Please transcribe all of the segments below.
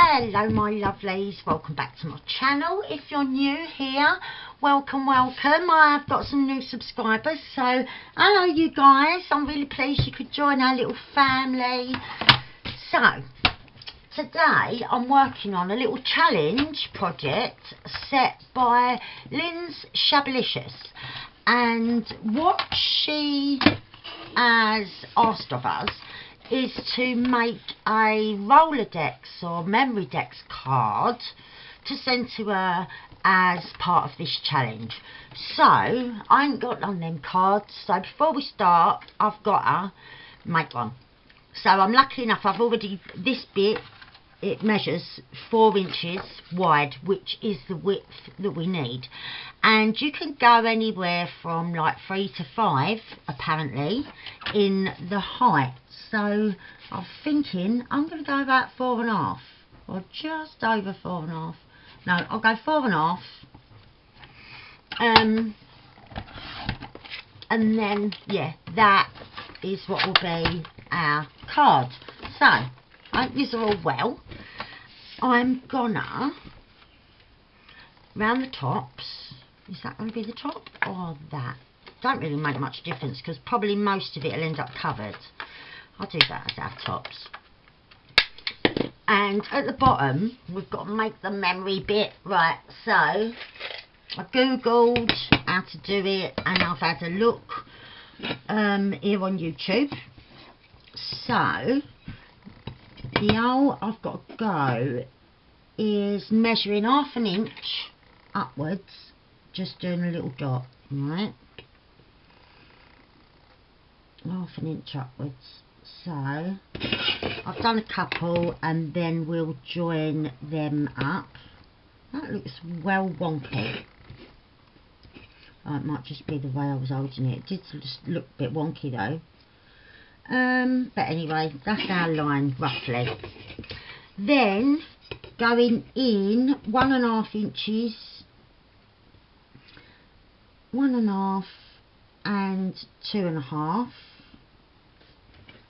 Hello my lovelies, welcome back to my channel. If you're new here, welcome. I have got some new subscribers, so hello you guys. I'm really pleased you could join our little family. So today I'm working on a little challenge project set by Lynn's Shabalicious, and what she has asked of us is to make a rolodex or memory dex card to send to her as part of this challenge. So I ain't got none of them cards, so before we start I've got to make one. So I'm lucky enough, I've already, this bit, it measures 4 inches wide, which is the width that we need, and you can go anywhere from like 3 to 5 apparently in the height. So I'm thinking I'm going to go about 4.5 or just over 4.5. No, I'll go 4.5, and then yeah, that is what will be our card. So I hope these are all well. I'm gonna round the tops. Is that going to be the top or that? Don't really make much difference because probably most of it will end up covered. I'll do that as our tops. And at the bottom we've got to make the memory bit. Right, so I googled how to do it and I've had a look here on YouTube. So the hole I've got to go is measuring 1/2 inch upwards, just doing a little dot, right? 1/2 inch upwards. So I've done a couple and then we'll join them up. That looks well wonky. Oh, it might just be the way I was holding it. It did just look a bit wonky though. But anyway, that's our line roughly. Then going in 1.5 inches, 1.5 and 2.5,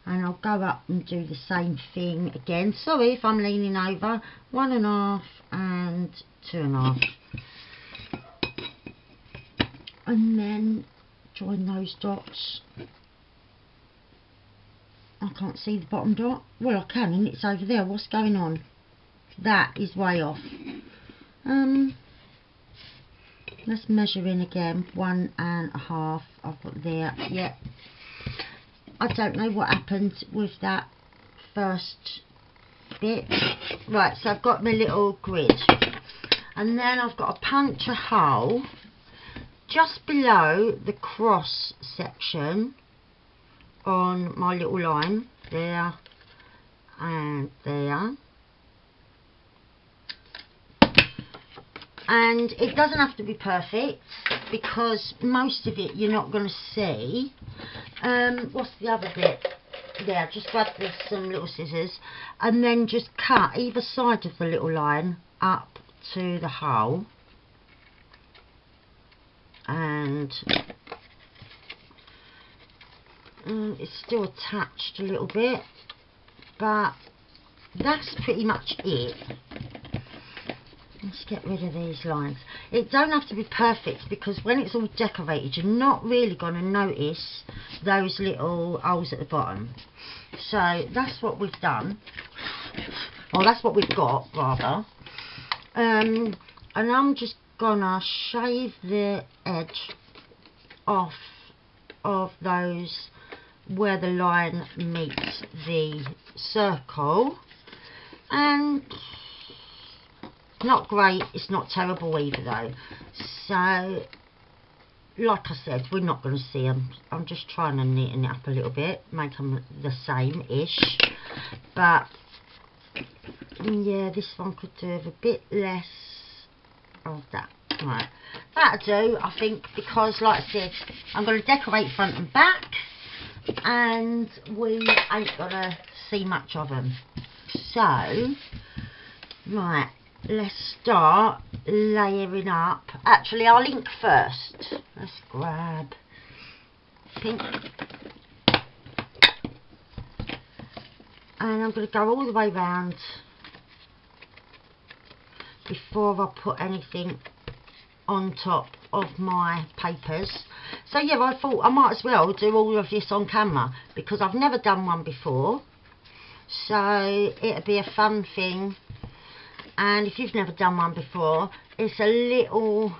and I'll go up and do the same thing again. Sorry if I'm leaning over. 1.5 and 2.5, and then join those dots. I can't see the bottom dot. Well, I can, and it's over there. What's going on? That is way off. Let's measure in again. 1.5 I've got there. Yep. I don't know what happened with that first bit. Right, so I've got my little grid, and then I've got to punch a hole just below the cross section on my little line there and there. And it doesn't have to be perfect because most of it you're not going to see. What's the other bit? There, just grab some little scissors and then just cut either side of the little line up to the hole. And it's still attached a little bit, but that's pretty much it. Let's get rid of these lines. It don't have to be perfect because when it's all decorated you're not really going to notice those little holes at the bottom. So that's what we've done, or that's what we've got rather. And I'm just gonna shave the edge off of those where the line meets the circle, and not great, it's not terrible either though. So like I said, we're not going to see them. I'm just trying to neaten it up a little bit, make them the same ish, but yeah, this one could do with a bit less of that. Right, that'll do I think, because like I said, I'm going to decorate front and back and we ain't gonna see much of them. So right, let's start layering up. Actually, I'll ink first. Let's grab pink, and I'm going to go all the way round before I put anything on top of my papers. So yeah, I thought I might as well do all of this on camera because I've never done one before, so it'll be a fun thing. And if you've never done one before, it's a little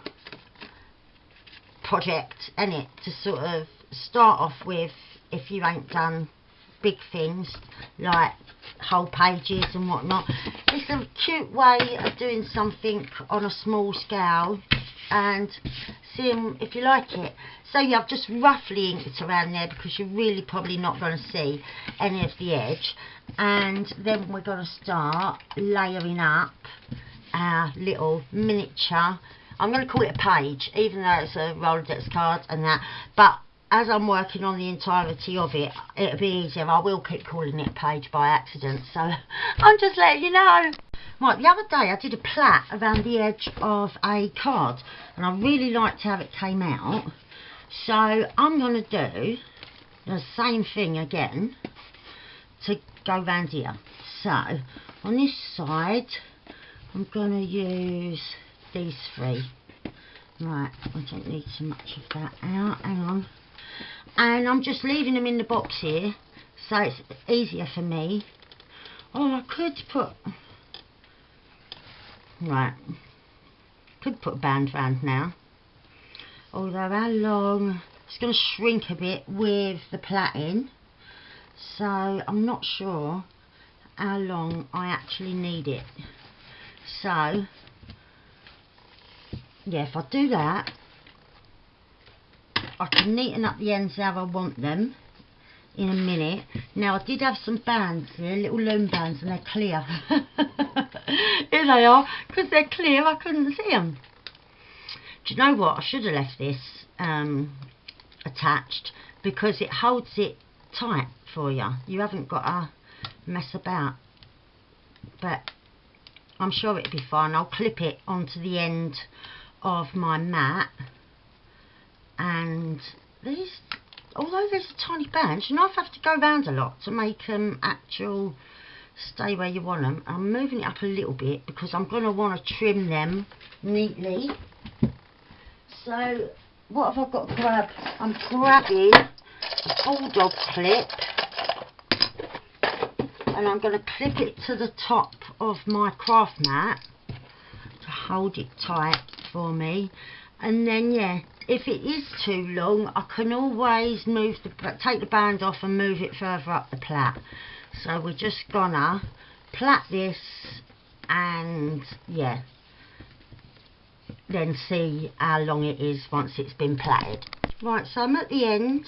project, isn't it, to sort of start off with if you ain't done big things like whole pages and whatnot. It's a cute way of doing something on a small scale and seeing if you like it. So yeah, I've just roughly inked around there because you're really probably not going to see any of the edge. And then we're going to start layering up our little miniature, I'm going to call it a page, even though it's a rolodex card and that, but as I'm working on the entirety of it, it'll be easier. I will keep calling it a page by accident, so I'm just letting you know. Right, the other day I did a plait around the edge of a card and I really liked how it came out, so I'm going to do the same thing again to go round here. So on this side I'm going to use these three. Right, I don't need so much of that out, hang on. And I'm just leaving them in the box here so it's easier for me. Oh, I could put, right, could put a band round now, although how long, it's going to shrink a bit with the plaiting, so I'm not sure how long I actually need it. So yeah, if I do that, I can neaten up the ends how I want them in a minute. Now I did have some bands here, little loom bands, and they're clear. Here they are, because they're clear I couldn't see them. Do you know what, I should have left this attached because it holds it tight for you. You haven't got to mess about, but I'm sure it'll be fine. I'll clip it onto the end of my mat. And these, although there's a tiny band, you know, I have to go around a lot to make them actual stay where you want them. I'm moving it up a little bit because I'm going to want to trim them neatly. So what have I got to grab? I'm grabbing a bulldog clip and I'm going to clip it to the top of my craft mat to hold it tight for me. And then yeah, if it is too long, I can always move take the band off and move it further up the plait. So we're just gonna plait this and yeah, then see how long it is once it's been plaited. Right, so I'm at the end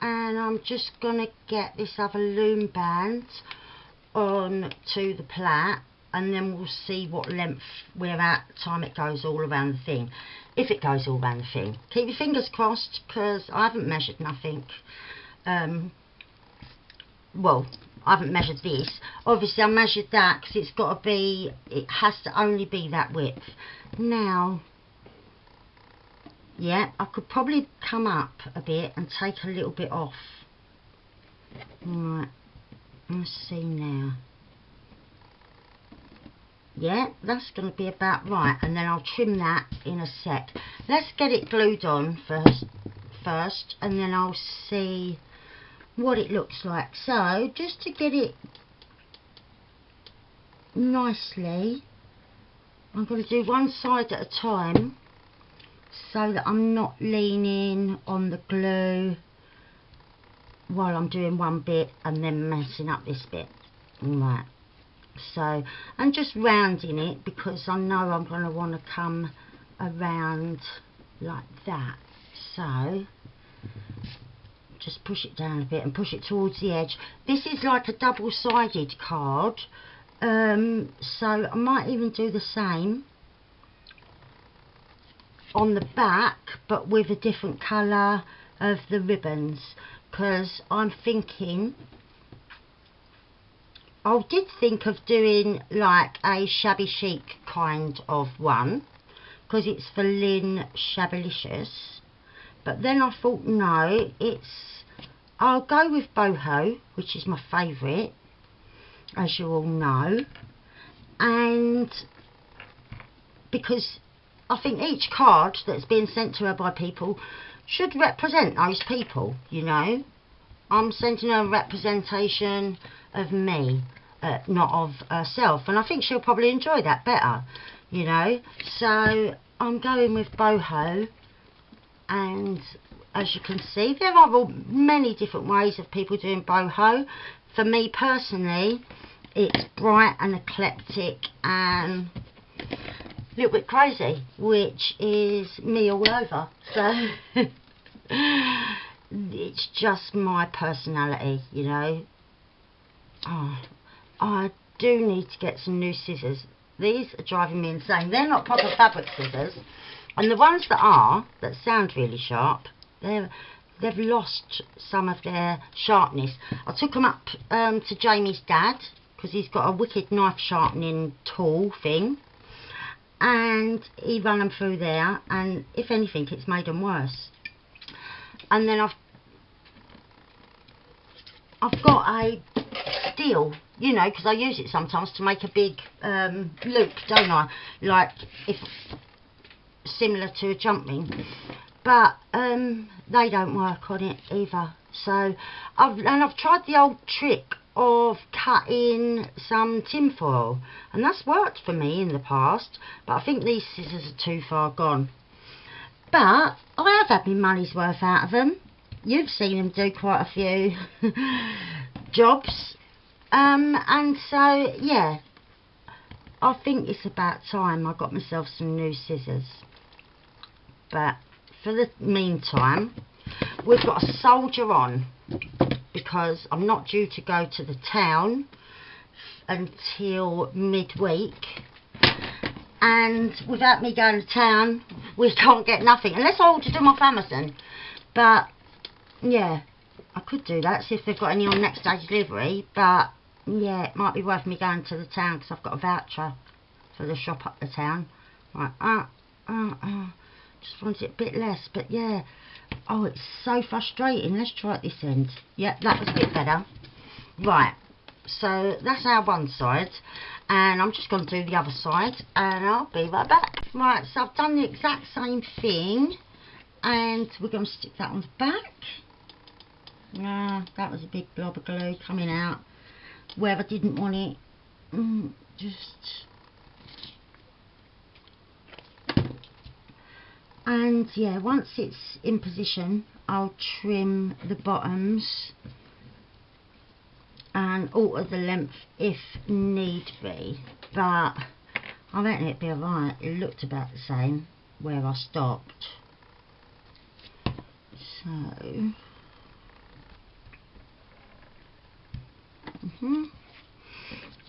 and I'm just gonna get this other loom band on to the plait, and then we'll see what length we're at time it goes all around the thing. If it goes all around the thing. Keep your fingers crossed because I haven't measured nothing. Well, I haven't measured this. Obviously I measured that because it's got to be, it has to only be that width. Now, yeah, I could probably come up a bit and take a little bit off. Right, let's see now. Yeah, that's going to be about right, and then I'll trim that in a sec. Let's get it glued on first, and then I'll see what it looks like. So just to get it nicely, I'm going to do one side at a time so that I'm not leaning on the glue while I'm doing one bit and then messing up this bit. Right. So I'm just rounding it because I know I'm going to want to come around like that. So just push it down a bit and push it towards the edge. This is like a double-sided card, so I might even do the same on the back but with a different colour of the ribbons, because I'm thinking, I did think of doing like a shabby chic kind of one because it's for Lynn Shabbylicious, but then I thought no, I'll go with boho, which is my favourite as you all know, and because I think each card that's being sent to her by people should represent those people, you know. I'm sending her a representation of me, not of herself, and I think she'll probably enjoy that better, you know. So I'm going with boho, and as you can see, there are many different ways of people doing boho. For me personally, it's bright and eclectic and a little bit crazy, which is me all over. So it's just my personality, you know. Oh, I do need to get some new scissors. These are driving me insane. They're not proper fabric scissors, and the ones that sound really sharp, they've lost some of their sharpness. I took them up to Jamie's dad, because he's got a wicked knife sharpening tool thing, and he ran them through there, and if anything, it's made them worse. And then I've got a steel, you know, because I use it sometimes to make a big loop, don't I? Like, if similar to a jump ring, but they don't work on it either. So I've tried the old trick of cutting some tin foil, and that's worked for me in the past, but I think these scissors are too far gone. But I have had my money's worth out of them. You've seen them do quite a few jobs, and so yeah, I think it's about time I got myself some new scissors. But for the meantime, we've got a soldier on, because I'm not due to go to the town until midweek, and without me going to town, we can't get nothing unless I order them off Amazon. But yeah, I could do that, see if they've got any on next day delivery. But yeah, it might be worth me going to the town, because I've got a voucher for the shop up the town. Right, just wanted it a bit less, but yeah. Oh, it's so frustrating. Let's try it this end. Yep, that was a bit better. Right, so that's our one side, and I'm just going to do the other side, and I'll be right back. Right, so I've done the exact same thing, and we're going to stick that on the back. That was a big blob of glue coming out where I didn't want it. And yeah, once it's in position, I'll trim the bottoms and alter the length if need be. But I reckon it'd be alright. It looked about the same where I stopped. So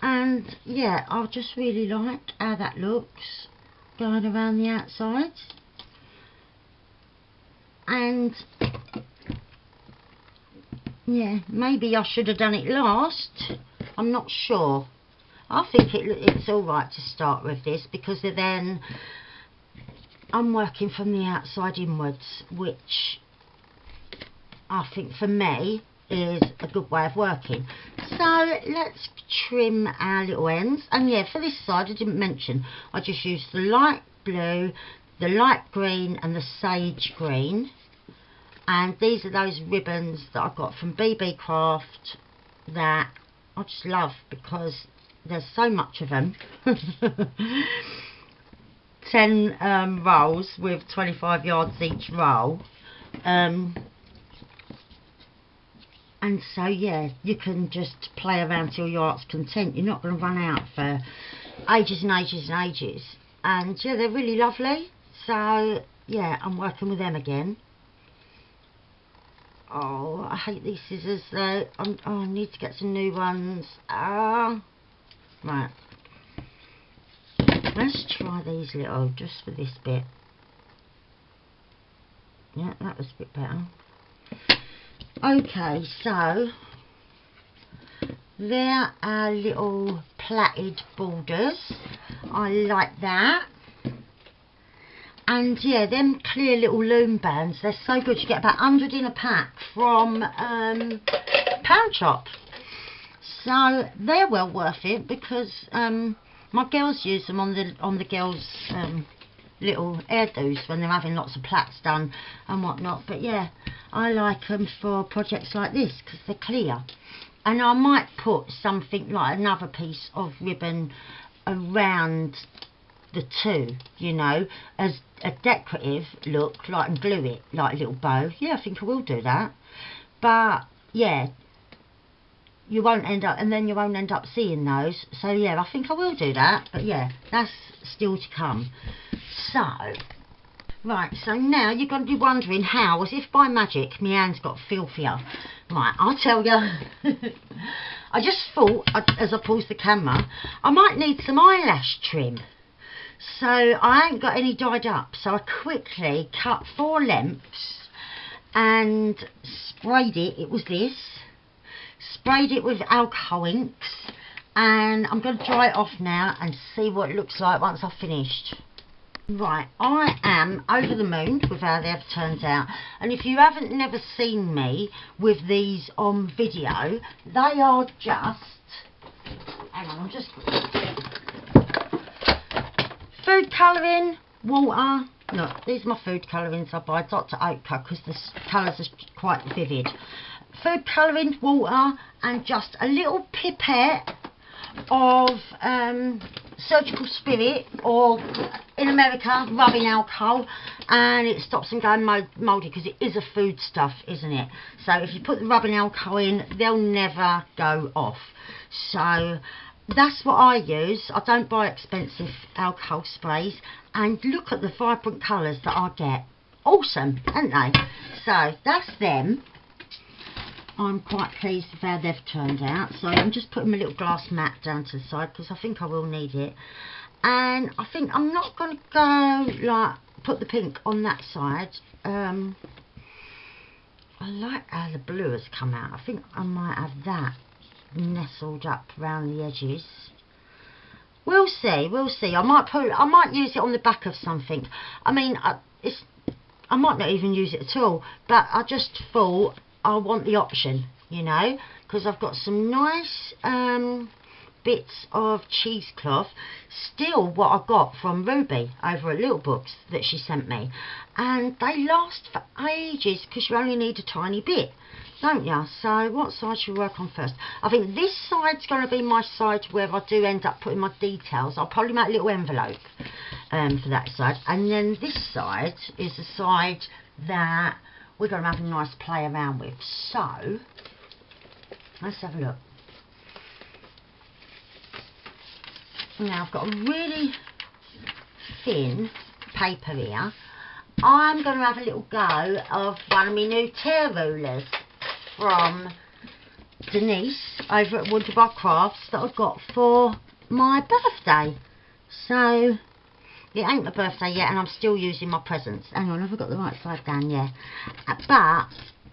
and yeah, I just really like how that looks going around the outside. And yeah, maybe I should have done it last. I'm not sure. I think it's alright to start with this, because then I'm working from the outside inwards, which I think for me is a good way of working. So let's trim our little ends. And yeah, for this side, I didn't mention, I just used the light blue, the light green and the sage green. And these are those ribbons that I got from BB Craft that I just love, because there's so much of them. 10 rolls with 25 yards each roll. And so yeah, you can just play around till your heart's content. You're not going to run out for ages and ages and ages. And yeah, they're really lovely. So yeah, I'm working with them again. Oh, I hate these scissors though. I need to get some new ones. Right, let's try these little, just for this bit. Yeah, that was a bit better. Okay, so there are little plaited borders. I like that. And yeah, them clear little loom bands, they're so good. You get about 100 in a pack from Pound Shop. So they're well worth it, because My girls use them on the girls' little hairdos when they're having lots of plaits done and whatnot. But yeah, I like them for projects like this because they're clear. And I might put something like another piece of ribbon around the two, you know, as a decorative look, like, and glue it like a little bow. Yeah, I think I will do that. But yeah, you won't end up, and then you won't end up seeing those. So yeah, I think I will do that. But yeah, that's still to come. So right, so now you're going to be wondering how, as if by magic, my hands got filthier. Right, I'll tell you. I just thought, as I paused the camera, I might need some eyelash trim. So I ain't got any dyed up, so I quickly cut 4 lengths and sprayed it. It was this. Sprayed it with alcohol inks, and I'm going to dry it off now and see what it looks like once I've finished. Right, I am over the moon with how they've turned out, and if you haven't never seen me with these on video, they are just, hang on, I'm just, food colouring, water. Look, these are my food colourings I buy, Dr. Oetker, because the colours are quite vivid. Food colouring, water, and just a little pipette of surgical spirit, or in America, rubbing alcohol, and it stops them going mouldy, because it is a food stuff, isn't it? So if you put the rubbing alcohol in, they'll never go off. So that's what I use. I don't buy expensive alcohol sprays, and look at the vibrant colours that I get. Awesome, aren't they? So that's them. I'm quite pleased with how they've turned out. So I'm just putting my little glass mat down to the side because I think I will need it. And I think I'm not going to go like put the pink on that side. I like how the blue has come out. I think I might have that nestled up around the edges. We'll see, we'll see. I might use it on the back of something. I mean, I might not even use it at all, but I just thought I want the option, you know, because I've got some nice bits of cheesecloth, still what I got from Ruby over at Little Books that she sent me, and they last for ages because you only need a tiny bit, don't you? So what side should we work on first? I think this side's going to be my side where I do end up putting my details. I'll probably make a little envelope for that side, and then this side is the side that we're going to have a nice play around with. So let's have a look. Now I've got a really thin paper here. I'm going to have a little go of one of my new tear rulers from Denise over at Wonderbar Crafts that I got for my birthday. So it ain't my birthday yet, and I'm still using my presents. Hang on, have I got the right side down? Yeah. But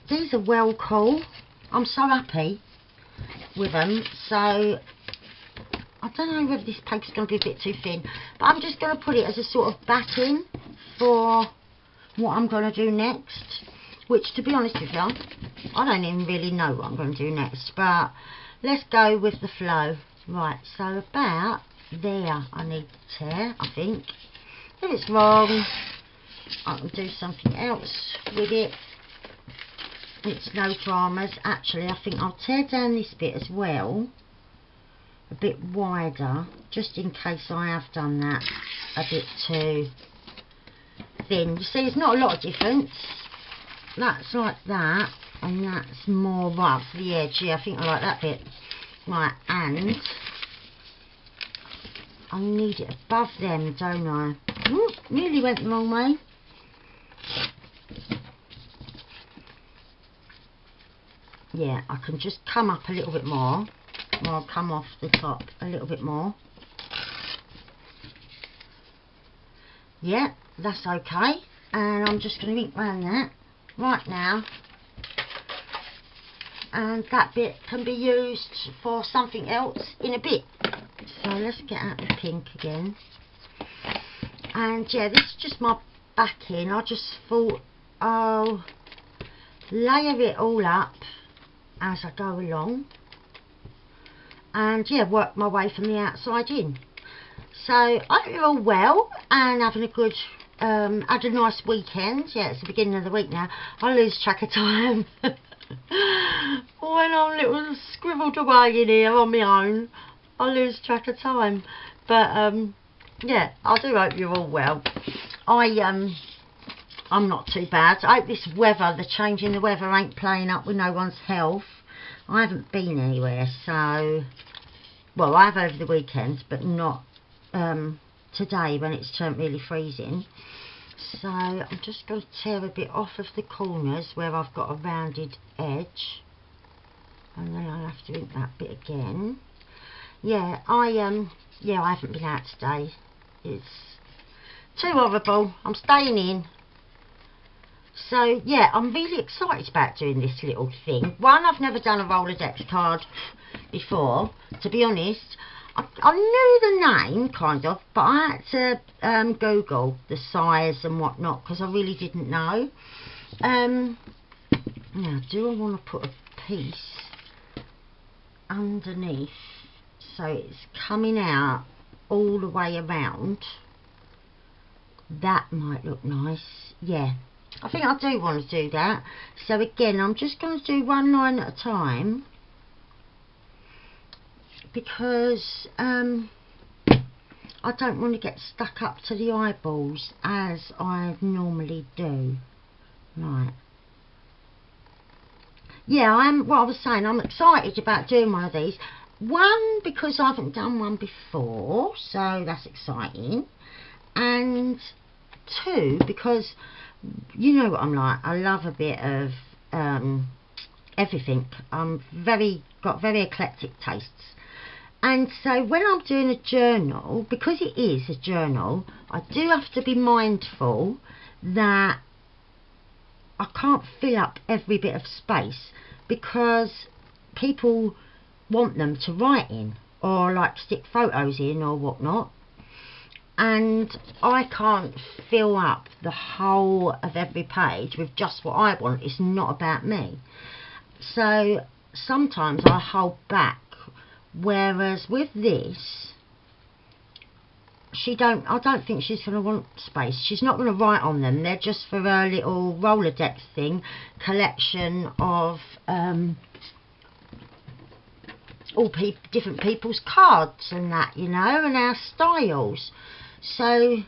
these are well cool. I'm so happy with them. So I don't know whether this paper's going to be a bit too thin, but I'm just going to put it as a sort of backing for what I'm going to do next. Which, to be honest with you, I don't even really know what I'm going to do next. But let's go with the flow. Right, so about there I need to tear, I think. If it's wrong, I can do something else with it. It's no dramas. Actually, I think I'll tear down this bit as well, a bit wider, just in case I have done that a bit too thin. You see, it's not a lot of difference. That's like that, and that's more right up to the edge. Yeah, I think I like that bit. Right, and I need it above them, don't I? Ooh, nearly went the wrong way. Yeah, I can just come up a little bit more. Or I'll come off the top a little bit more. Yeah, that's okay. And I'm just going to ink round that right now. And that bit can be used for something else in a bit. So let's get out the pink again. And yeah, this is just my backing. I just thought I'll layer it all up as I go along. And yeah, work my way from the outside in. So I hope you're all well and having a good, had a nice weekend. Yeah, it's the beginning of the week now. I lose track of time when I'm little scribbled away in here on my own. I lose track of time. But yeah, I do hope you're all well. I'm not too bad. I hope this weather, the change in the weather, ain't playing up with no one's health. I haven't been anywhere, so, well, I have over the weekend, but not today when it's turned really freezing. So I'm just going to tear a bit off of the corners where I've got a rounded edge, and then I'll have to ink that bit again. Yeah, I haven't been out today. It's too horrible. I'm staying in. So yeah, I'm really excited about doing this little thing. One, I've never done a rolodex card before, to be honest. I knew the name kind of, but I had to Google the size and whatnot because I really didn't know. Now, do I want to put a piece underneath so it's coming out all the way around? That might look nice. Yeah, I think I do want to do that. So again, I'm just going to do one line at a time because I don't want to get stuck up to the eyeballs as I normally do. Right. Yeah, what I was saying, I'm excited about doing one of these. One, because I haven't done one before, so that's exciting. And two, because you know what I'm like, I love a bit of everything. I'm got very eclectic tastes. And so when I'm doing a journal, because it is a journal, I do have to be mindful that I can't fill up every bit of space because people want them to write in or like stick photos in or whatnot, and I can't fill up the whole of every page with just what I want. It's not about me. So sometimes I hold back, whereas with this, I don't think she's going to want space. She's not going to write on them. They're just for her little Rolodex thing, collection of all different people's cards and that, you know, and our styles. So,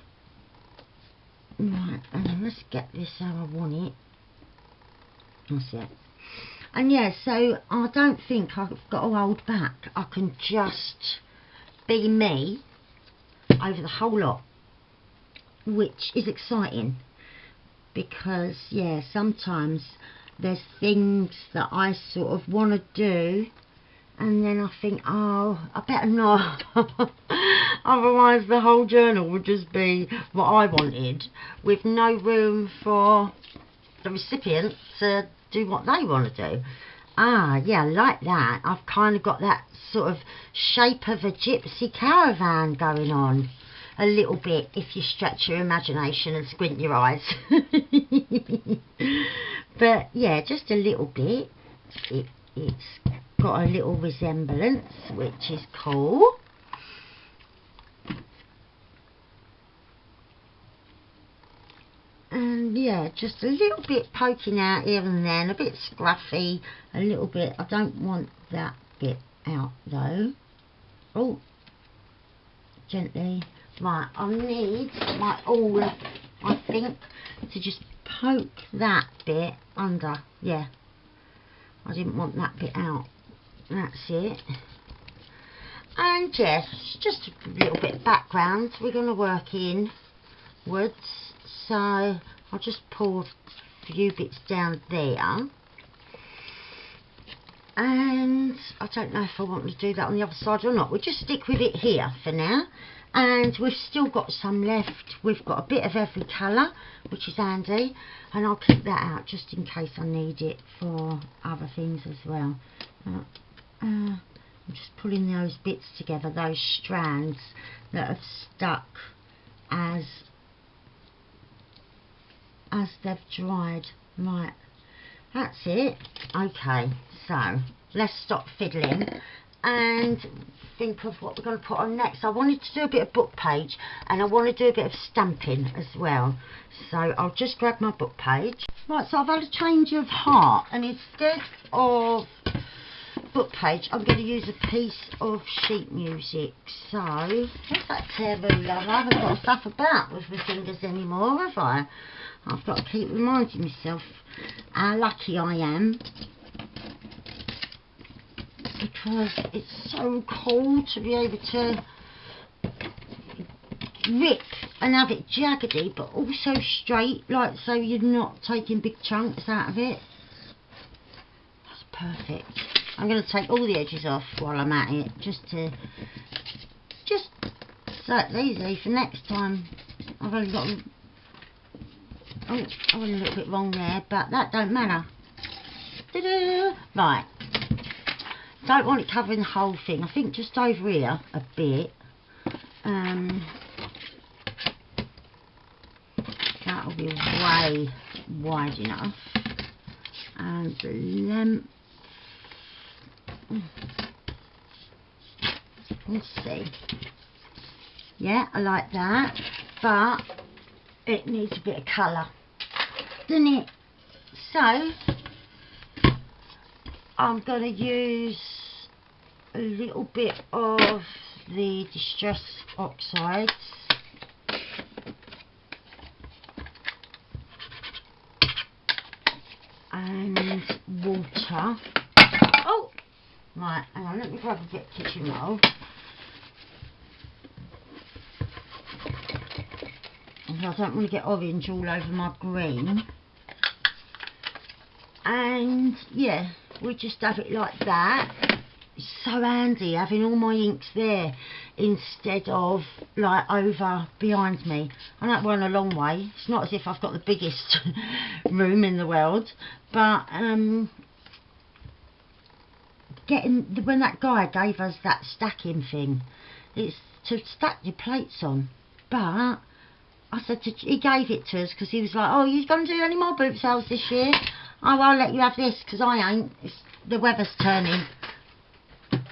right, and let's get this how I want it. That's it. And yeah, so I don't think I've got to hold back. I can just be me over the whole lot, which is exciting because yeah, sometimes there's things that I sort of want to do and then I think, oh, I better not. Otherwise the whole journal would just be what I wanted with no room for the recipient to do what they want to do. Ah, yeah, like that. I've kind of got that sort of shape of a gypsy caravan going on a little bit if you stretch your imagination and squint your eyes. But yeah, just a little bit. It's got a little resemblance, which is cool. And yeah, just a little bit poking out here and there, a bit scruffy, a little bit. I don't want that bit out though. Oh, gently. Right, I need my awl, I think, to just poke that bit under. Yeah, I didn't want that bit out. That's it. And yes, just a little bit of background. We're going to work in woods, so I'll just pull a few bits down there. And I don't know if I want to do that on the other side or not. We'll just stick with it here for now. And we've still got some left. We've got a bit of every colour, which is handy, and I'll keep that out just in case I need it for other things as well. I'm just pulling those bits together, those strands that have stuck as they've dried. Right, that's it. Okay, so let's stop fiddling and think of what we're going to put on next. I wanted to do a bit of book page, and I want to do a bit of stamping as well. So I'll just grab my book page. Right, so I've had a change of heart, and instead of book page, I'm going to use a piece of sheet music. So what's that taboo? I haven't got stuff about with my fingers anymore, have I? I've got to keep reminding myself how lucky I am, because it's so cool to be able to rip and have it jaggedy but also straight, like, so you're not taking big chunks out of it. That's perfect. I'm going to take all the edges off while I'm at it, just so it's easy for next time. I've only got, oh, I went a little bit wrong there, but that don't matter. Right, don't want it covering the whole thing. I think just over here a bit. That'll be way wide enough, and the length, let's see, yeah, I like that, but it needs a bit of colour, doesn't it? So I'm going to use a little bit of the Distress Oxides, and water. Oh, right, hang on, let me grab a bit of kitchen roll. I don't want to get orange all over my green. And yeah, we just have it like that. It's so handy having all my inks there instead of like over behind me. And that went a long way. It's not as if I've got the biggest room in the world, but when that guy gave us that stacking thing, it's to stack your plates on, but I said he gave it to us because he was like, oh, you going to do any more boot sales this year? Oh, well, I'll let you have this because I ain't. The weather's turning.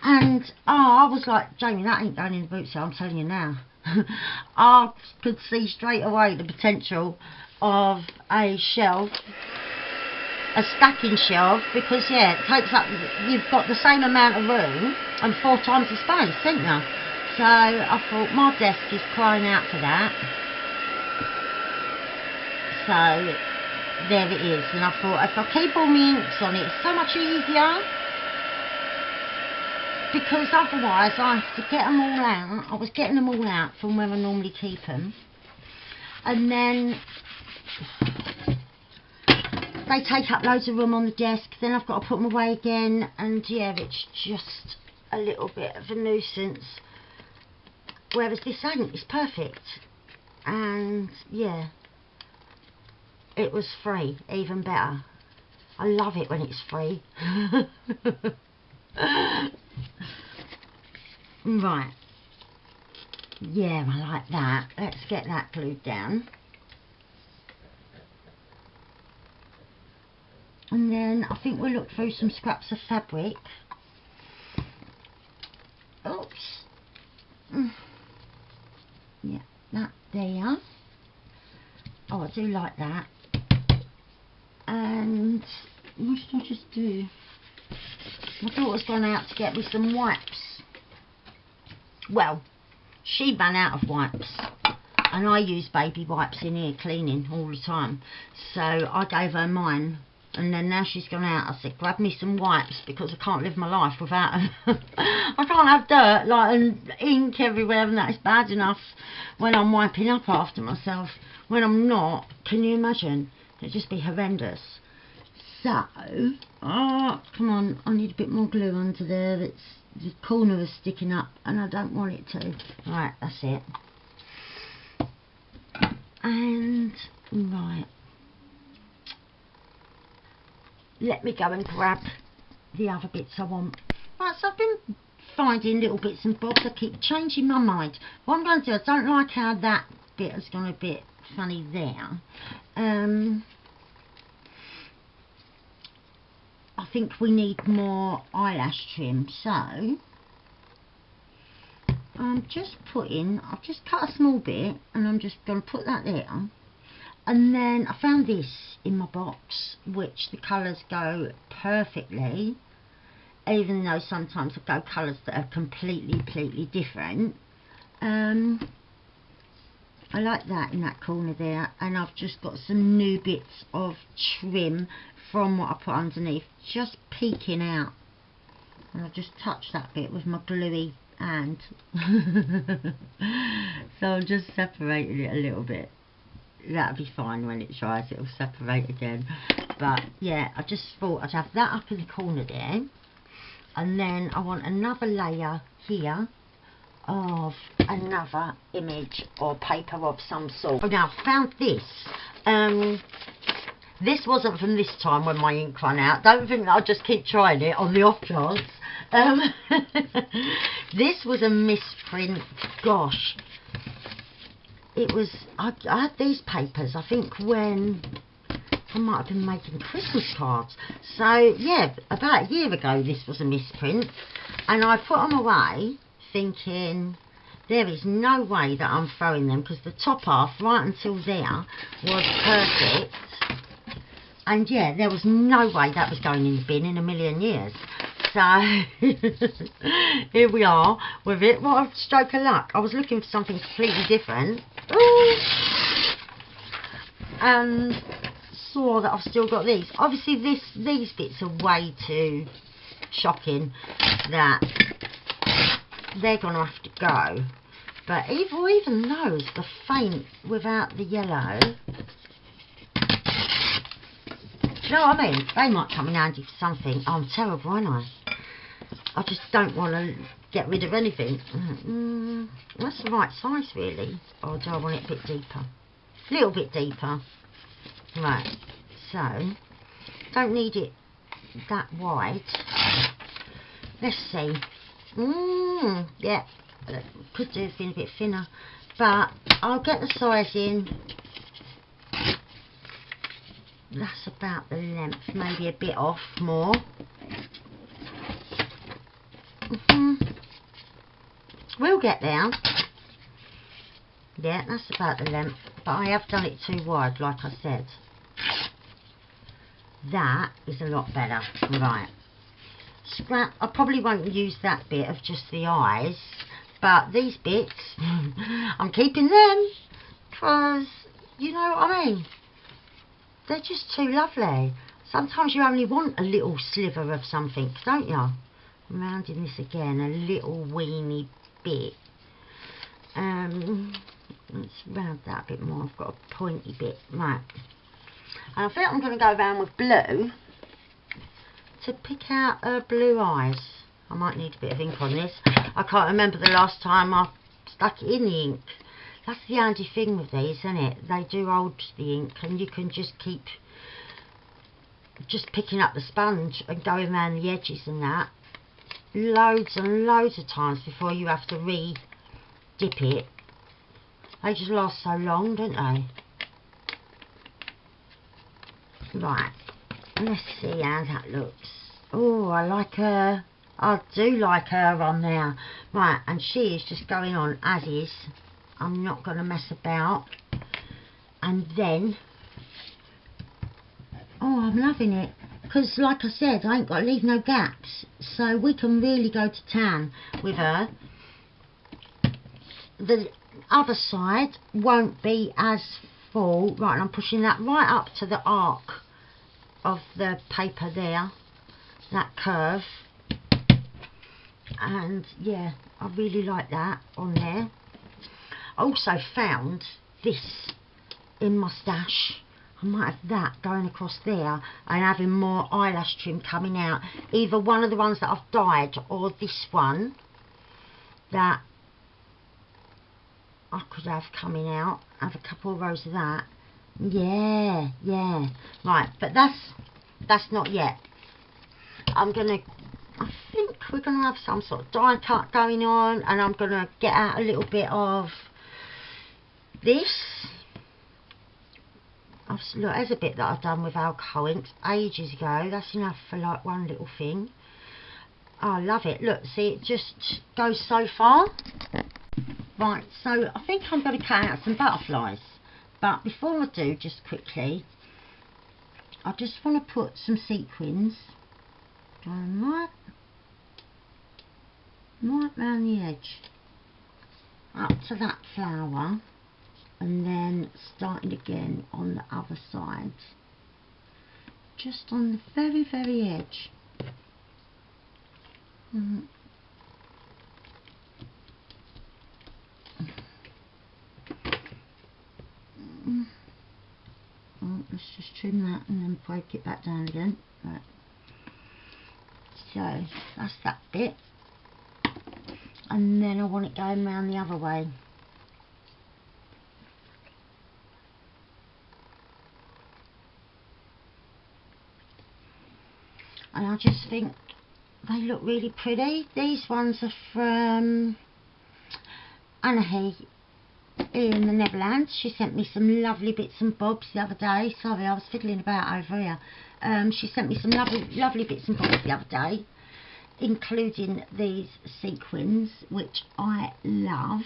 And I was like, Jamie, that ain't going in the boot sale, I'm telling you now. I could see straight away the potential of a shelf, a stacking shelf, because yeah, it takes up, you've got the same amount of room and 4 times the space, didn't you? So I thought my desk is crying out for that. So there it is, and I thought if I keep all my inks on it, it's so much easier, because otherwise I have to get them all out. I was getting them all out from where I normally keep them, and then they take up loads of room on the desk, then I've got to put them away again, and yeah, it's just a little bit of a nuisance, whereas this ain't. It's perfect. And yeah, it was free, even better. I love it when it's free. Right, yeah, I like that. Let's get that glued down, and then I think we'll look through some scraps of fabric. Oops. Yeah, that there. Oh, I do like that. And what should I just do? My daughter's gone out to get me some wipes. Well, she ran out of wipes, and I use baby wipes in here cleaning all the time, so I gave her mine, and then now she's gone out, I said grab me some wipes because I can't live my life without them. I can't have dirt like and ink everywhere, and that is bad enough when I'm wiping up after myself. When I'm not, can you imagine? It'd just be horrendous. So, oh, come on, I need a bit more glue under there. It's, the corner is sticking up and I don't want it to. Right, that's it. And, right, let me go and grab the other bits I want. Right, so I've been finding little bits and bobs. I keep changing my mind. What I'm going to do, I don't like how that bit has gone a bit funny there. I think we need more eyelash trim, so I've just cut a small bit, and I'm just going to put that there. And then I found this in my box, which the colours go perfectly, even though sometimes I go colours that are completely different. I like that in that corner there, and I've just got some new bits of trim from what I put underneath, just peeking out. And I'll just touch that bit with my gluey hand. So I'm just separating it a little bit. That'll be fine when it dries, it'll separate again. But yeah, I just thought I'd have that up in the corner there, and then I want another layer here of another image or paper of some sort. Oh, now I found this. This wasn't from this time when my ink ran out. Don't think that I'll just keep trying it on the off chance. This was a misprint. Gosh, it was. I had these papers, I think, when I might have been making Christmas cards. So yeah, about a year ago this was a misprint, and I put them away thinking there is no way that I'm throwing them, because the top half right until there was perfect, and yeah, there was no way that was going in the bin in a million years. So here we are with it. What a stroke of luck. I was looking for something completely different. Ooh. And saw that I've still got these. Obviously these bits are way too shocking that they're gonna have to go. But even those, the faint without the yellow, you know what I mean? They might come in handy for something. Oh, I'm terrible, aren't I? I just don't want to get rid of anything. That's the right size, really. Or do I want it a bit deeper? A little bit deeper. Right. So, don't need it that wide. Let's see. Yeah. Could do it being a bit thinner. But I'll get the size in. That's about the length, maybe a bit off more. We'll get there. Yeah, that's about the length, but I have done it too wide, like I said. That is a lot better. Right. Scrap. I probably won't use that bit of just the eyes, but these bits, I'm keeping them, because, you know what I mean? They're just too lovely. Sometimes you only want a little sliver of something, don't you? I'm rounding this again, a little weeny bit. Let's round that a bit more. I've got a pointy bit. Right. And I think I'm going to go around with blue to pick out her blue eyes. I might need a bit of ink on this. I can't remember the last time I stuck it in the ink. That's the handy thing with these, isn't it? They do hold the ink, and you can just keep picking up the sponge and going around the edges and that loads and loads of times before you have to re-dip it. They just last so long, don't they? Right, let's see how that looks. Oh, I like her. I do like her on there. Right, and she is just going on as is. I'm not going to mess about. And then, oh, I'm loving it, because like I said, I ain't got to leave no gaps, so we can really go to town with her. The other side won't be as full. Right, and I'm pushing that right up to the arc of the paper there, that curve, and yeah, I really like that on there. I also found this in my stash. I might have that going across there and having more eyelash trim coming out. Either one of the ones that I've dyed or this one that I could have coming out. Have a couple of rows of that. Yeah, yeah. Right, but that's not yet. I think we're gonna have some sort of die cut going on, and I'm gonna get out a little bit of this. Look, there's a bit that I've done with alcohol inks ages ago. That's enough for like one little thing. I love it. Look, see, it just goes so far. Right, so I think I'm going to cut out some butterflies. But before I do, just quickly, I just want to put some sequins going right round the edge up to that flower, and then starting again on the other side, just on the very, very edge. Let's just trim that and then break it back down again. Right. So that's that bit, and then I want it going round the other way. And I just think they look really pretty. These ones are from Anahee in the Netherlands. She sent me some lovely bits and bobs the other day. Sorry, I was fiddling about over here. She sent me some lovely bits and bobs the other day, including these sequins, which I love.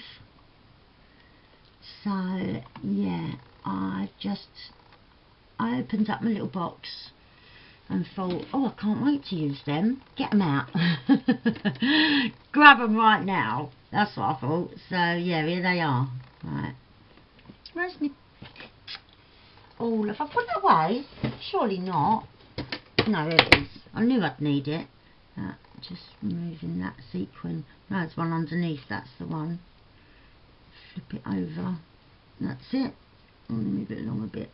So yeah, I opened up my little box and thought, oh, I can't wait to use them. Get them out. Grab them right now. That's what I thought. So yeah, here they are. Right. Where's me? Oh, if I put it away? Surely not. No, there it is. I knew I'd need it. Just removing that sequin. No, there's one underneath. That's the one. Flip it over. That's it. I'll move it along a bit.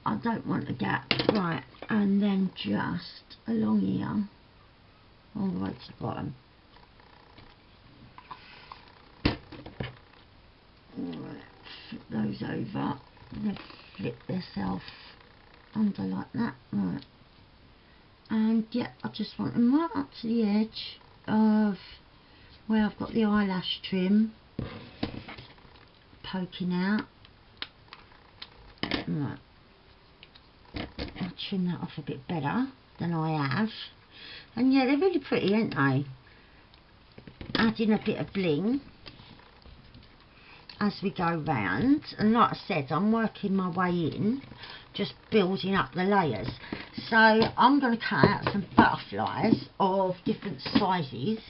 I don't want a gap. Right, and then just along here, all the way to the bottom. Right, flip those over, and then flip themselves under like that. Right, and yeah, I just want them right up to the edge of where I've got the eyelash trim poking out. Right. I'll trim that off a bit better than I have. And yeah, they're really pretty, aren't they? Adding a bit of bling as we go round. And like I said, I'm working my way in, just building up the layers. So I'm going to cut out some butterflies of different sizes.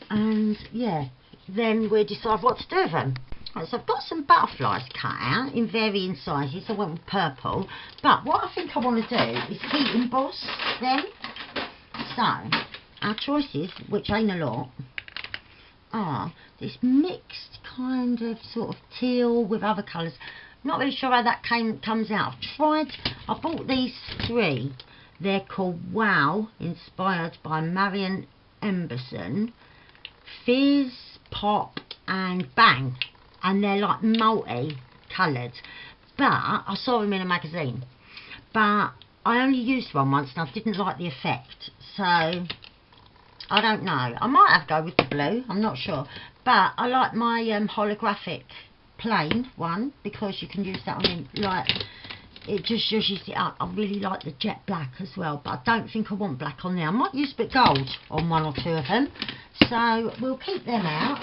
And yeah, then we'll decide what to do with them. Right, so I've got some butterflies cut out in varying sizes. I went with purple, but what I think I want to do is heat emboss them. So our choices, which ain't a lot, are this mixed kind of sort of teal with other colours. Not really sure how that comes out. I bought these three. They're called Wow, inspired by Marion Emberson, Fizz, Pop and Bang. And they're like multi-coloured, but I saw them in a magazine, but I only used one once and I didn't like the effect, so I don't know. I might have to go with the blue, I'm not sure, but I like my holographic plain one because you can use that on, like, it just zhuzhes it up. I really like the jet black as well, but I don't think I want black on there. I might use a bit gold on one or two of them, so we'll keep them out.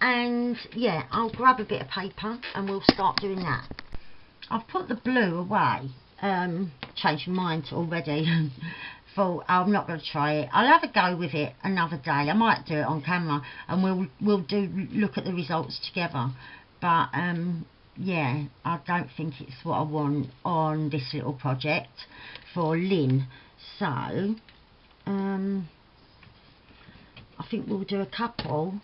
And yeah, I'll grab a bit of paper and we'll start doing that. I've put the blue away, changed my mind already. Thought I'm not going to try it. I'll have a go with it another day. I might do it on camera and we'll look at the results together. But yeah, I don't think it's what I want on this little project for Lynn. So I think we'll do a couple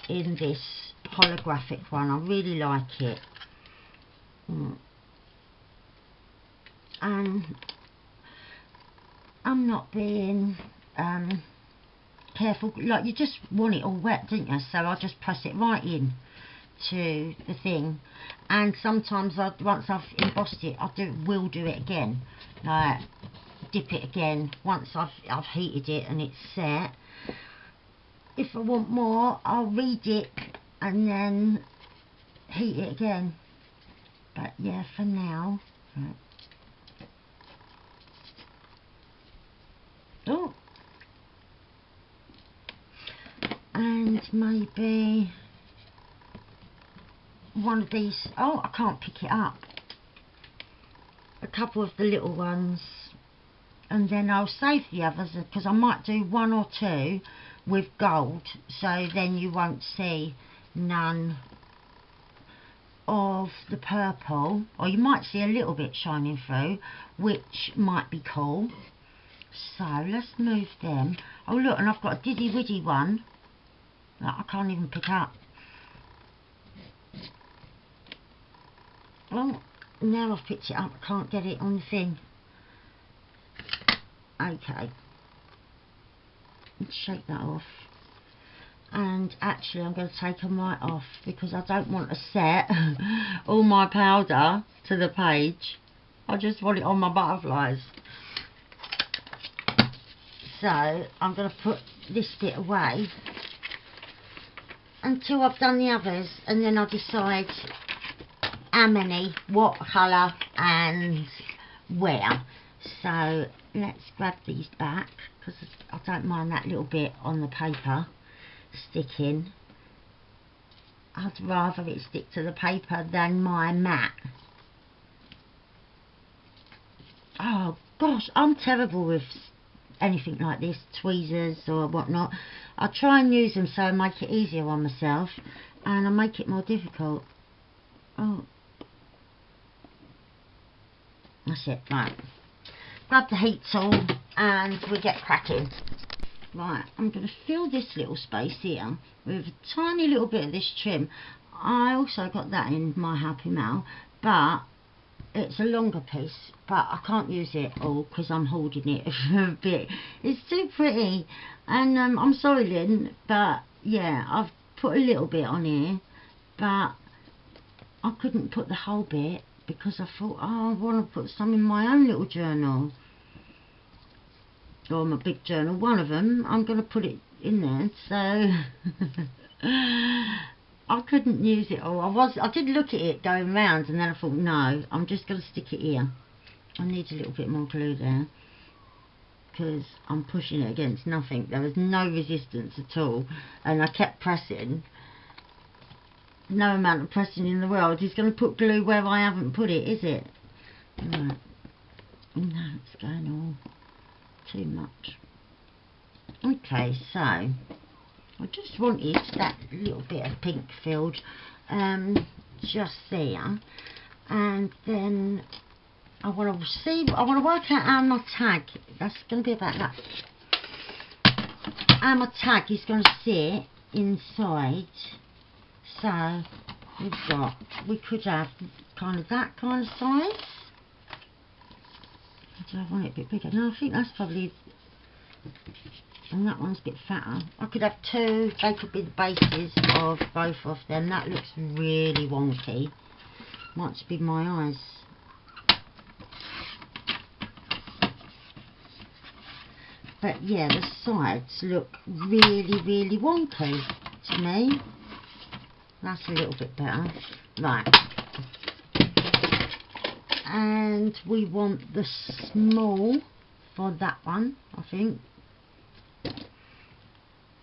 in this holographic one. I really like it. And I'm not being careful, like you just want it all wet, don't you? So I'll just press it right in to the thing, and sometimes once I've embossed it, will do it again, like dip it again once I've heated it and it's set. If I want more, I'll re-dip and then heat it again. But yeah, for now, right. Oh, and maybe one of these. Oh, I can't pick it up. A couple of the little ones, and then I'll save the others because I might do one or two with gold, so then you won't see none of the purple, or you might see a little bit shining through, which might be cool. So let's move them. Oh look, and I've got a diddy widdy one that I can't even pick up. Oh, now I've picked it up, I can't get it on the thing. Okay, let's shake that off. And actually I'm going to take them right off because I don't want to set all my powder to the page. I just want it on my butterflies. So I'm going to put this bit away until I've done the others, and then I'll decide how many, what colour and where. So let's grab these back because I don't mind that little bit on the paper sticking. I'd rather it stick to the paper than my mat. Oh gosh, I'm terrible with anything like this, tweezers or whatnot. I try and use them so I make it easier on myself, and I make it more difficult. Oh, that's it. Right, grab the heat tool and we get cracking. Right, I'm going to fill this little space here with a tiny little bit of this trim. I also got that in my Happy Mail, but it's a longer piece, but I can't use it all because I'm holding it for a bit. It's too pretty, and I'm sorry Lynn, but yeah, I've put a little bit on here, but I couldn't put the whole bit because I thought, oh, I want to put some in my own little journal. Or my big journal, one of them, I'm going to put it in there, so I couldn't use it all. I did look at it going round, and then I thought, no, I'm just going to stick it here. I need a little bit more glue there because I'm pushing it against nothing. There was no resistance at all, and I kept pressing. No amount of pressing in the world is going to put glue where I haven't put it, is it? Right. No, it's going all too much. Okay, so I just wanted that little bit of pink filled just there, and then I want to work out how my tag, that's going to be about that, how my tag is going to sit inside. So we could have kind of that kind of size. Do I want it a bit bigger? No, I think that's probably, and that one's a bit fatter. I could have two, they could be the bases of both of them. That looks really wonky. Might just be my eyes. But yeah, the sides look really, really wonky to me. That's a little bit better. Right. And we want the small for that one, I think.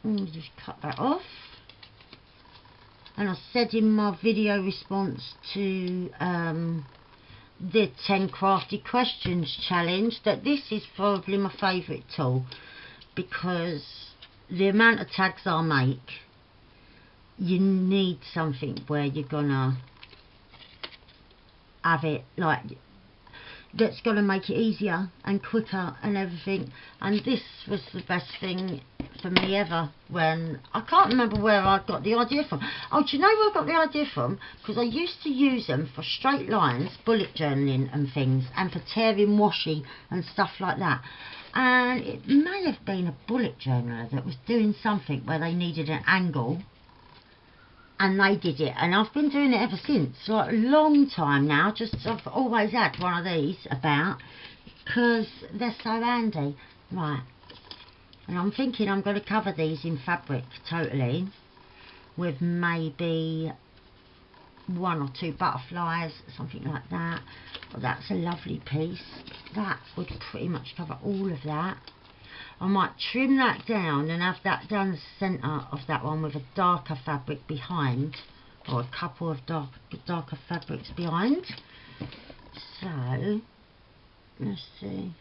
And just cut that off. And I said in my video response to the 10 crafty questions challenge that this is probably my favourite tool, because the amount of tags I make, you need something where you're gonna have it like that's gonna make it easier and quicker and everything. And this was the best thing for me ever. When I can't remember where I got the idea from. Oh, do you know where I got the idea from? Because I used to use them for straight lines, bullet journaling and things, and for tearing washi and stuff like that. And it may have been a bullet journaler that was doing something where they needed an angle, and they did it, and I've been doing it ever since, like a long time now. Just I've always had one of these about, because they're so handy. Right, and I'm thinking I'm going to cover these in fabric totally, with maybe 1 or 2 butterflies, something like that. Well, that's a lovely piece. That would pretty much cover all of that. I might trim that down and have that down the centre of that one with a darker fabric behind, or a couple of darker fabrics behind. So let's see,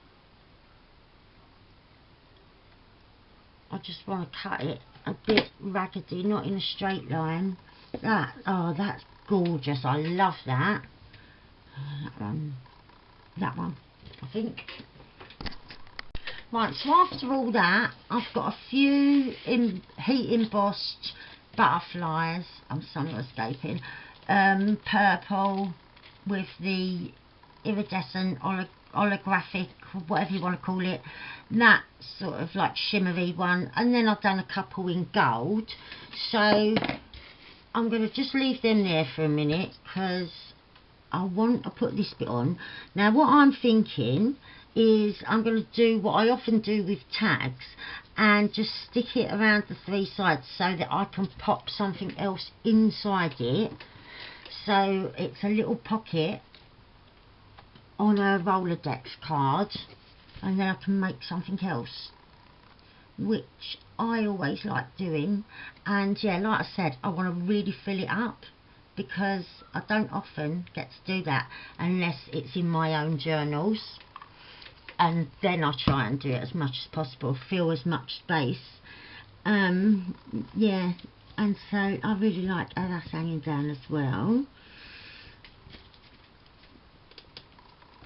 I just want to cut it a bit raggedy, not in a straight line. Oh, that's gorgeous. I love that. That one, I think. Right, so after all that, I've got a few heat embossed butterflies. I'm suddenly escaping. Purple with the iridescent holographic, whatever you want to call it, that sort of like shimmery one, and then I've done a couple in gold. So I'm going to just leave them there for a minute because I want to put this bit on. Now what I'm thinking is I'm going to do what I often do with tags and just stick it around the three sides so that I can pop something else inside it. So it's a little pocket on a rolodex card, and then I can make something else, which I always like doing. And yeah, like I said, I want to really fill it up because I don't often get to do that unless it's in my own journals, and then I try and do it as much as possible, fill as much space. Yeah, and so I really like how that's hanging down as well.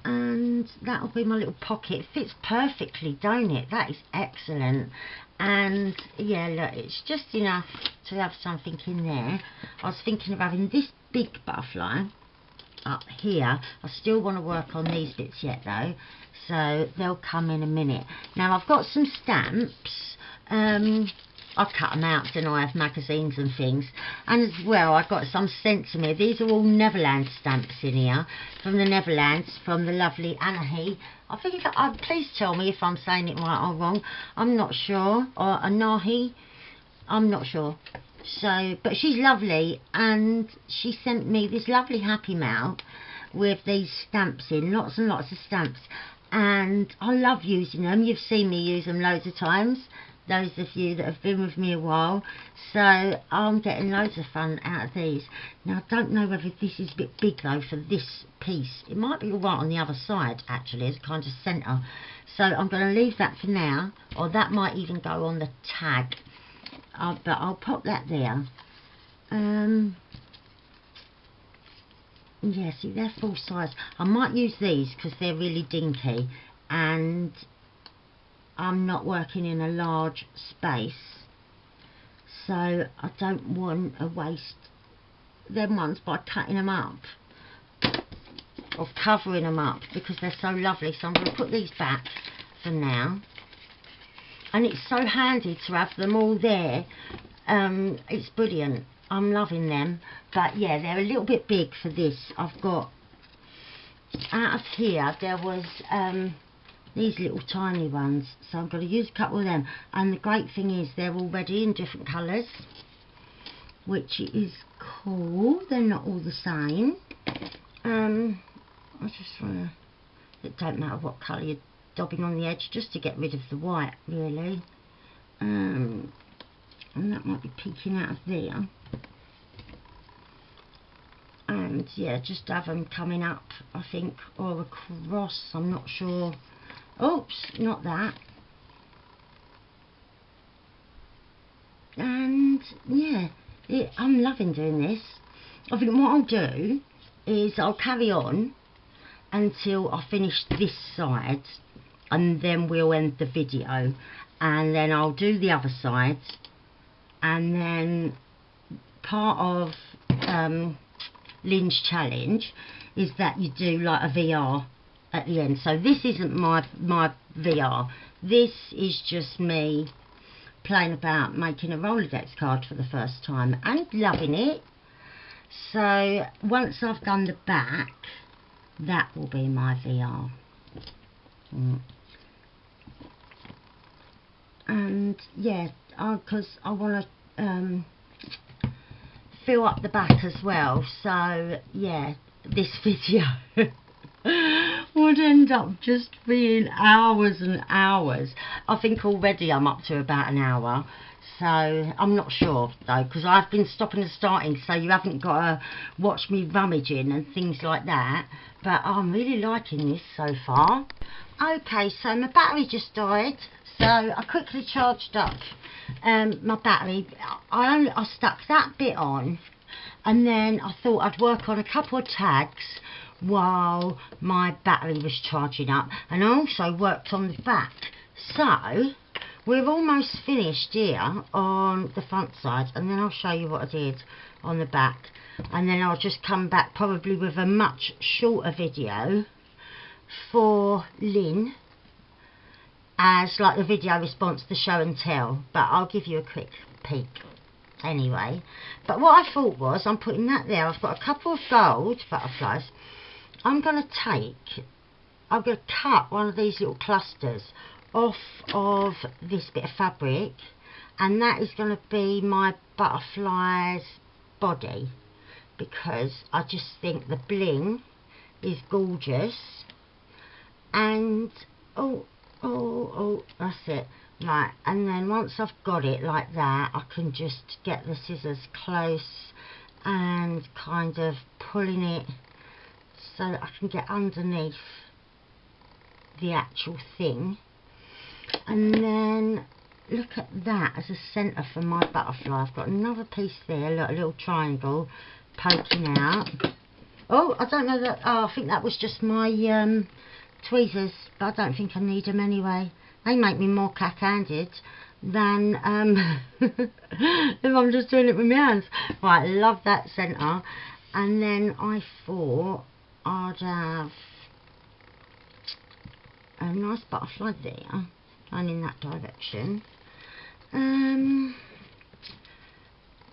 And that'll be my little pocket. It fits perfectly, don't it? That is excellent. And yeah, look, it's just enough to have something in there. I was thinking of having this big butterfly up here. I still want to work on these bits yet though, so they'll come in a minute. Now I've got some stamps. I cut them out, and I have magazines and things, and as well I got some sent to me. These are all Neverland stamps in here, from the Netherlands, from the lovely Anahi. I think, please tell me if I'm saying it right or wrong. I'm not sure. Or Anahi, I'm not sure. So, but she's lovely, and she sent me this lovely Happy Mail with these stamps in, lots and lots of stamps, and I love using them. You've seen me use them loads of times, those of you that have been with me a while, so I'm getting loads of fun out of these. Now I don't know whether this is a bit big though for this piece. It might be alright on the other side actually, as kind of centre, so I'm going to leave that for now, or that might even go on the tag, but I'll pop that there. Yeah, see, they're full size. I might use these because they're really dinky, and I'm not working in a large space, so I don't want to waste them ones by cutting them up or covering them up because they're so lovely. So I'm going to put these back for now, and it's so handy to have them all there. It's brilliant. I'm loving them, but yeah, they're a little bit big for this. I've got, out of here there was these little tiny ones, so I'm going to use a couple of them, and the great thing is they're already in different colours, which is cool. They're not all the same. I just want to, it don't matter what colour you're dobbing on the edge, just to get rid of the white really. And that might be peeking out of there, and yeah, just have them coming up, I think, or across, I'm not sure. Oops, not that. And yeah, I'm loving doing this. I think what I'll do is I'll carry on until I finish this side, and then we'll end the video, and then I'll do the other side, and then part of Lynn's challenge is that you do like a VR at the end. So this isn't my VR, this is just me playing about making a Rolodex card for the first time and loving it. So once I've done the back, that will be my VR. And yeah, because I want to fill up the back as well. So yeah, this video would end up just being hours and hours. I think already I'm up to about an hour. So I'm not sure though, because I've been stopping and starting, so you haven't got to watch me rummaging and things like that. But I'm really liking this so far. Okay, so my battery just died, so I quickly charged up my battery. I stuck that bit on, and then I thought I'd work on a couple of tags while my battery was charging up, and I also worked on the back. So we're almost finished here on the front side, and then I'll show you what I did on the back, and then I'll just come back probably with a much shorter video for Lynn as like the video response to show and tell, but I'll give you a quick peek anyway. But what I thought was, I'm putting that there. I've got a couple of gold butterflies. I'm going to cut one of these little clusters off of this bit of fabric, and that is going to be my butterfly's body, because I just think the bling is gorgeous. And that's it. Right, and then once I've got it like that, I can just get the scissors close and kind of pulling it so that I can get underneath the actual thing. And then look at that as a centre for my butterfly. I've got another piece there, look, a little triangle poking out. Oh, I don't know that. Oh, I think that was just my tweezers, but I don't think I need them anyway. They make me more cack-handed than if I'm just doing it with my hands. Right, I love that centre. And then I thought I'd have a nice butterfly there, going in that direction.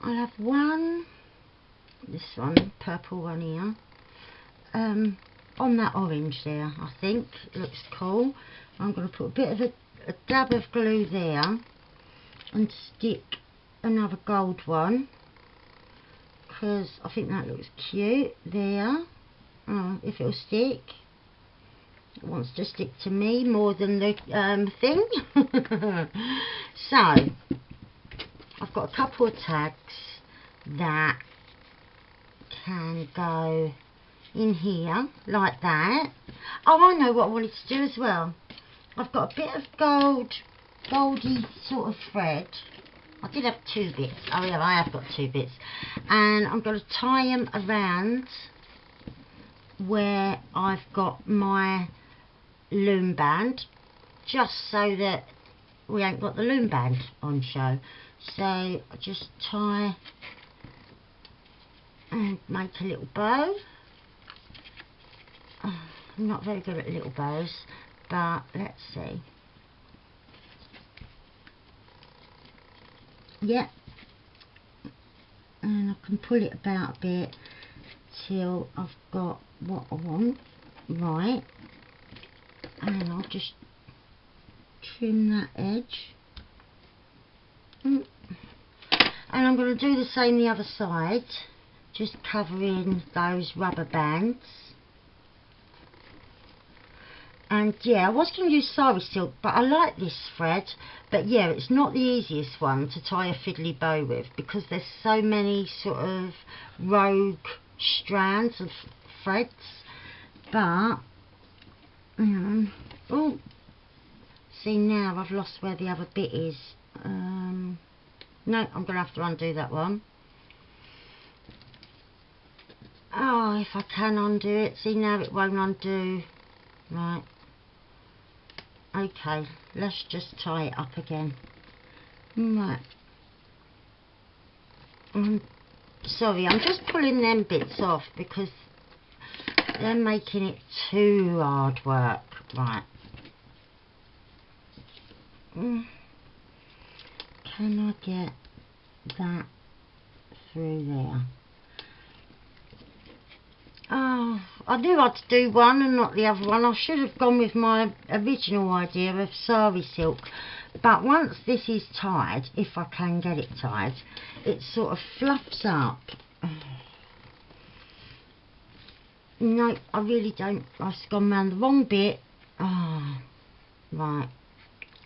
I'll have one, this one, purple one here, on that orange there. I think it looks cool. I'm going to put a bit of a dab of glue there and stick another gold one, because I think that looks cute there. If it'll stick. It wants to stick to me more than the thing. So I've got a couple of tags that can go in here like that. Oh, I know what I wanted to do as well. I've got a bit of goldy sort of thread. I did have two bits. Oh yeah, I have got two bits, and I'm going to tie them around where I've got my loom band, just so that we ain't got the loom band on show. So I just tie and make a little bow. I'm not very good at little bows, but let's see. Yeah, and I can pull it about a bit till I've got what I want. Right, and I'll just trim that edge, and I'm going to do the same the other side, just covering those rubber bands. And yeah, I was going to use sari silk, but I like this thread. But yeah, it's not the easiest one to tie a fiddly bow with, because there's so many sort of rogue strands of threads. But oh, see, now I've lost where the other bit is. No, I'm going to have to undo that one. Oh, if I can undo it. See, now it won't undo. Right. Okay, let's just tie it up again. Right. Sorry, I'm just pulling them bits off because they're making it too hard work. Right. Can I get that through there? Oh, I knew I'd do one and not the other one. I should have gone with my original idea of sari silk. But once this is tied, if I can get it tied, it sort of fluffs up. no, I really don't. I've gone round the wrong bit. Oh, right.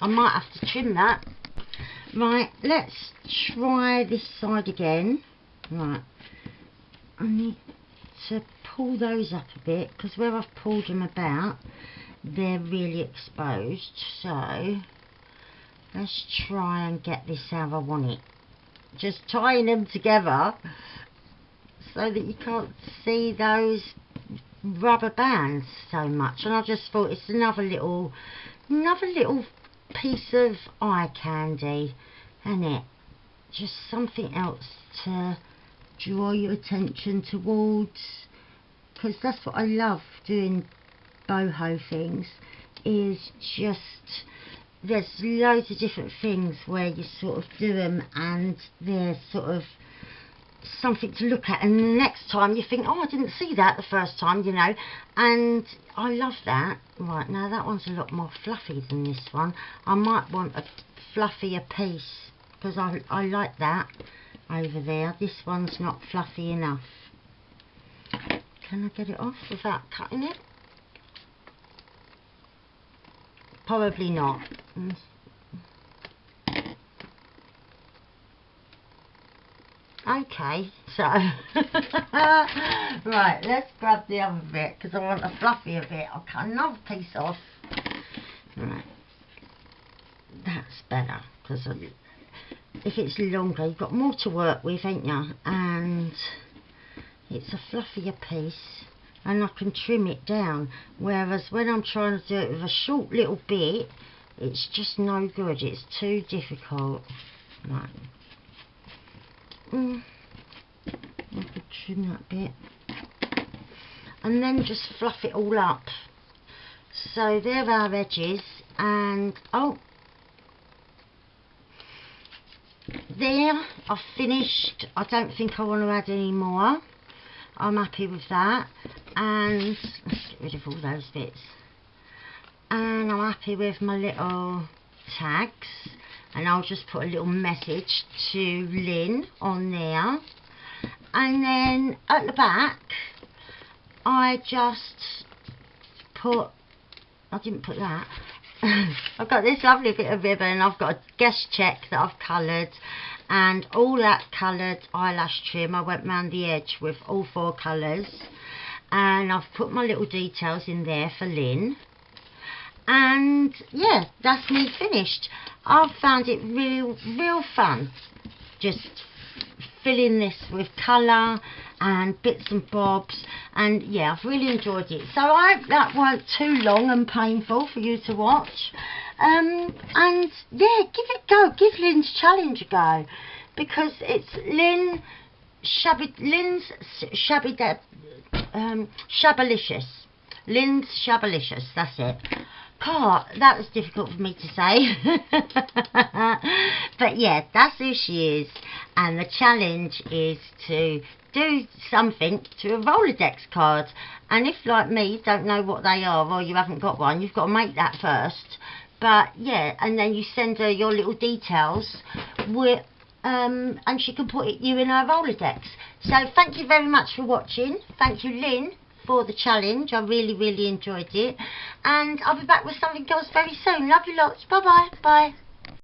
I might have to trim that. Right, let's try this side again. Right, I need to pull those up a bit, because where I've pulled them about, they're really exposed. So let's try and get this how I want it. Just tying them together so that you can't see those rubber bands so much. And I just thought it's another little piece of eye candy, isn't it? Just something else to draw your attention towards, because that's what I love doing boho things, is just there's loads of different things where you sort of do them and they're sort of something to look at, and the next time you think, oh, I didn't see that the first time, you know, and I love that. Right, now that one's a lot more fluffy than this one. I might want a fluffier piece, because I like that over there. This one's not fluffy enough. Can I get it off without cutting it? Probably not. Okay, so right, let's grab the other bit, because I want a fluffier bit. I'll cut another piece off. Right, that's better, because if it's longer, you've got more to work with, ain't you? And it's a fluffier piece, and I can trim it down. Whereas when I'm trying to do it with a short little bit, it's just no good. It's too difficult. Right. I could trim that bit and then just fluff it all up. So there are our edges, and oh, there, I've finished. I don't think I want to add any more. I'm happy with that, and let's get rid of all those bits. And I'm happy with my little tags, and I'll just put a little message to Lynn on there. And then at the back, I just put, I didn't put that. I've got this lovely bit of ribbon. I've got a guest check that I've coloured, and all that coloured eyelash trim, I went round the edge with all 4 colours, and I've put my little details in there for Lynn. And yeah, that's me finished. I've found it real fun, just filling this with colour and bits and bobs, and yeah, I've really enjoyed it. So I hope that weren't too long and painful for you to watch. And yeah, give it a go, give Lynn's challenge a go, because it's Lynn's Shabalicious. Lynn's Shabalicious, that's it. God, that was difficult for me to say. But yeah, that's who she is, and the challenge is to do something to a rolodex card. And if, like me, you don't know what they are, or you haven't got one, you've got to make that first. But yeah, and then you send her your little details with and she can put you in her rolodex. So thank you very much for watching. Thank you, Lynn, for the challenge. I really enjoyed it, and I'll be back with something else very soon. Love you lots. Bye bye.